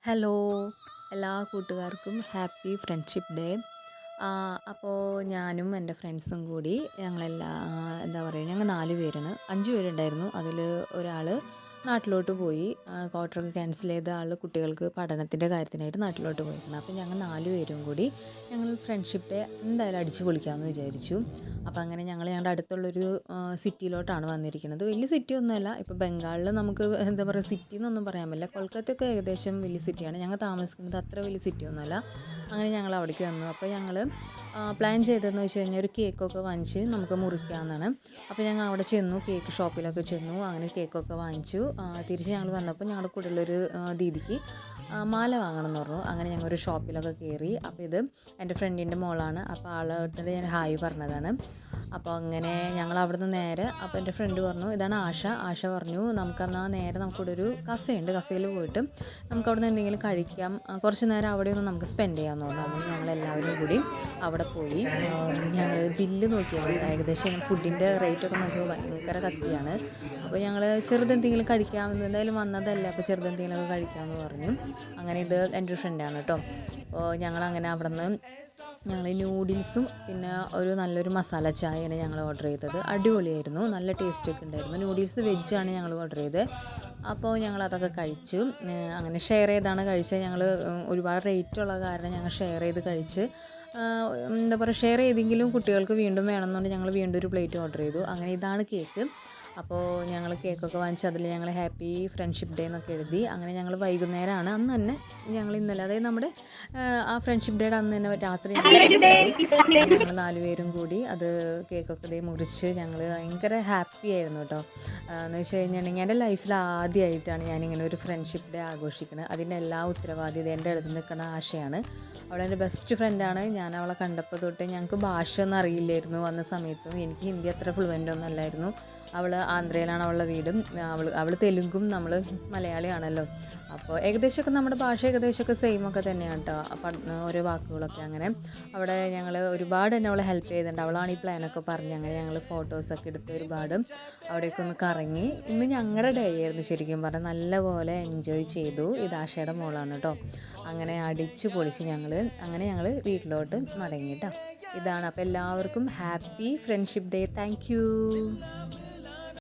Hello എല്ലാ കൂട്ടുകാർക്കും happy friendship day. അപ്പോൾ ഞാനും എൻ്റെ ഫ്രണ്ട്സും കൂടി എന്താ പറയുക, ഞങ്ങൾ 4 പേരാണ്. 5 പേരുണ്ടായിരുന്നു. അതിൽ ഒരാൾ നാട്ടിലോട്ട് പോയി. ക്വാർട്ടറൊക്കെ ക്യാൻസൽ ചെയ്ത ആൾ കുട്ടികൾക്ക് പഠനത്തിൻ്റെ കാര്യത്തിനായിട്ട് നാട്ടിലോട്ട് പോയിരുന്നു. അപ്പോൾ ഞങ്ങൾ 4 പേരും കൂടി ഞങ്ങൾ ഫ്രണ്ട്ഷിപ്പ് ഡേ എന്തായാലും അടിച്ചു പൊളിക്കാമെന്ന് വിചാരിച്ചു. അപ്പോൾ അങ്ങനെ ഞങ്ങളുടെ അടുത്തുള്ളൊരു സിറ്റിയിലോട്ടാണ് വന്നിരിക്കുന്നത്. വലിയ സിറ്റി ഒന്നുമല്ല. ഇപ്പോൾ ബംഗാളിൽ നമുക്ക് എന്താ പറയുക, സിറ്റി എന്നൊന്നും പറയാൻ പറ്റില്ല. കൊൽക്കത്തയൊക്കെ ഏകദേശം വലിയ സിറ്റിയാണ്. ഞങ്ങൾ താമസിക്കുന്നത് അത്ര വലിയ സിറ്റി ഒന്നുമല്ല. അങ്ങനെ ഞങ്ങൾ അവിടേക്ക് വന്നു. അപ്പോൾ ഞങ്ങൾ പ്ലാൻ ചെയ്തതെന്ന് വെച്ച് കഴിഞ്ഞാൽ ഒരു കേക്കൊക്കെ വാങ്ങിച്ച് നമുക്ക് മുറിക്കാമെന്നാണ്. അപ്പോൾ ഞങ്ങൾ അവിടെ ചെന്നു, കേക്ക് ഷോപ്പിലൊക്കെ ചെന്നു. അങ്ങനെ കേക്കൊക്കെ വാങ്ങിച്ചു. തിരിച്ച് ഞങ്ങൾ വന്നപ്പോൾ ഞങ്ങളുടെ കൂടെയുള്ളൊരു ദീദിക്ക് മാല വാങ്ങണം എന്ന് പറഞ്ഞു. അങ്ങനെ ഞങ്ങൾ ഒരു ഷോപ്പിലൊക്കെ കയറി. അപ്പോൾ ഇത് എൻ്റെ ഫ്രണ്ടിൻ്റെ മോളാണ്. അപ്പോൾ ആളോട്ട് ഞാൻ ഹായ് പറഞ്ഞതാണ്. അപ്പോൾ അങ്ങനെ ഞങ്ങൾ അവിടുന്ന് നേരെ, അപ്പോൾ എൻ്റെ ഫ്രണ്ട് പറഞ്ഞു ഇതാണ് ആശ. ആശ പറഞ്ഞു നമുക്കെന്നാൽ നേരെ നമുക്കിവിടെ ഒരു കഫേ ഉണ്ട്, കഫേയിൽ പോയിട്ട് നമുക്ക് അവിടെ നിന്ന് എന്തെങ്കിലും കഴിക്കാം, കുറച്ച് നേരം അവിടെ ഒന്ന് നമുക്ക് സ്പെൻഡ് ചെയ്യാമെന്ന് പറഞ്ഞു. അങ്ങനെ ഞങ്ങളെല്ലാവരും കൂടി അവിടെ പോയി. ഞങ്ങൾ ബില്ല് നോക്കിയത് ഏകദേശം ഫുഡിൻ്റെ റേറ്റൊക്കെ നോക്കിയപ്പോൾ ഭയങ്കര കത്തിയാണ്. അപ്പോൾ ഞങ്ങൾ ചെറുതെന്തെങ്കിലും കഴിക്കാമെന്ന്, എന്തായാലും വന്നതല്ലേ അപ്പോൾ ചെറുതെന്തെങ്കിലുമൊക്കെ കഴിക്കാമെന്ന് പറഞ്ഞു. അങ്ങനെ ഇത് എൻ്റെ ഫ്രണ്ടാണ് കേട്ടോ. അപ്പോൾ ഞങ്ങളങ്ങനെ അവിടെ നിന്ന് ഞങ്ങൾ ന്യൂഡിൽസും പിന്നെ ഒരു നല്ലൊരു മസാല ചായയാണ് ഞങ്ങൾ ഓർഡർ ചെയ്തത്. അടിപൊളിയായിരുന്നു, നല്ല ടേസ്റ്റൊക്കെ ഉണ്ടായിരുന്നു. ന്യൂഡിൽസ് വെജാണ് ഞങ്ങൾ ഓർഡർ ചെയ്തത്. അപ്പോൾ ഞങ്ങൾ അതൊക്കെ കഴിച്ചു. അങ്ങനെ ഷെയർ ചെയ്താണ് കഴിച്ചത്. ഞങ്ങൾ ഒരുപാട് റേറ്റുള്ള കാരണം ഞങ്ങൾ ഷെയർ ചെയ്ത് കഴിച്ച്, എന്താ പറയുക, ഷെയർ ചെയ്തെങ്കിലും കുട്ടികൾക്ക് വീണ്ടും വേണമെന്നുണ്ടെങ്കിൽ ഞങ്ങൾ വീണ്ടും ഒരു പ്ലേറ്റ് ഓർഡർ ചെയ്തു. അങ്ങനെ ഇതാണ് കേക്ക്. അപ്പോൾ ഞങ്ങൾ കേക്കൊക്കെ വാങ്ങിച്ച് അതിൽ ഞങ്ങൾ ഹാപ്പി ഫ്രണ്ട്ഷിപ്പ് ഡേ എന്നൊക്കെ എഴുതി. അങ്ങനെ ഞങ്ങൾ വൈകുന്നേരമാണ് അന്ന് തന്നെ, ഞങ്ങൾ ഇന്നലെ, അതായത് നമ്മുടെ ആ ഫ്രണ്ട്ഷിപ്പ് ഡേയുടെ അന്ന് തന്നെ രാത്രി ഞങ്ങൾ 4 പേരും കൂടി അത് കേക്കൊക്കെ മുറിച്ച് ഞങ്ങൾ ഭയങ്കര ഹാപ്പി ആയിരുന്നു കേട്ടോ. എന്ന് വെച്ച് കഴിഞ്ഞിട്ടുണ്ടെങ്കിൽ എൻ്റെ ലൈഫിൽ ആദ്യമായിട്ടാണ് ഞാനിങ്ങനെ ഒരു ഫ്രണ്ട്ഷിപ്പ് ഡേ ആഘോഷിക്കുന്നത്. അതിൻ്റെ എല്ലാ ഉത്തരവാദിത എൻ്റെ അടുത്ത് നിൽക്കുന്ന ആശയാണ്. അവളെൻ്റെ ബെസ്റ്റ് ഫ്രണ്ടാണ്. ഞാൻ അവളെ കണ്ടപ്പോൾ തൊട്ട്, ഞങ്ങൾക്ക് ഭാഷ ഒന്നും അറിയില്ലായിരുന്നു വന്ന സമയത്തും. എനിക്ക് ഹിന്ദി അത്ര ഫ്ലുവൻ്റ് ഒന്നും അല്ലായിരുന്നു. അവൾ ആന്ധ്രയിലാണ് അവളുടെ വീടും. അവൾ തെലുങ്കും നമ്മൾ മലയാളിയാണല്ലോ. അപ്പോൾ ഏകദേശമൊക്കെ നമ്മുടെ ഭാഷ ഏകദേശമൊക്കെ സെയിം ഒക്കെ തന്നെയാണ് കേട്ടോ, ഓരോ വാക്കുകളൊക്കെ. അങ്ങനെ അവിടെ ഞങ്ങൾ ഒരുപാട് തന്നെ അവളെ ഹെൽപ്പ് ചെയ്തിട്ടുണ്ട്. അവളാണ് ഈ പ്ലാനൊക്കെ പറഞ്ഞ്. അങ്ങനെ ഞങ്ങൾ ഫോട്ടോസൊക്കെ എടുത്ത് ഒരുപാട് അവിടേക്ക് ഒന്ന് കറങ്ങി. ഇന്ന് ഞങ്ങളുടെ ഡേ ആയിരുന്നു ശരിക്കും പറഞ്ഞാൽ. നല്ലപോലെ എൻജോയ് ചെയ്തു. ഇത് ആശയുടെ മോളാണ് കേട്ടോ. അങ്ങനെ അടിച്ചു പൊളിച്ച് അങ്ങനെ ഞങ്ങൾ വീട്ടിലോട്ട് മടങ്ങി കേട്ടോ. ഇതാണ്. അപ്പോൾ എല്ലാവർക്കും happy friendship day. Thank you.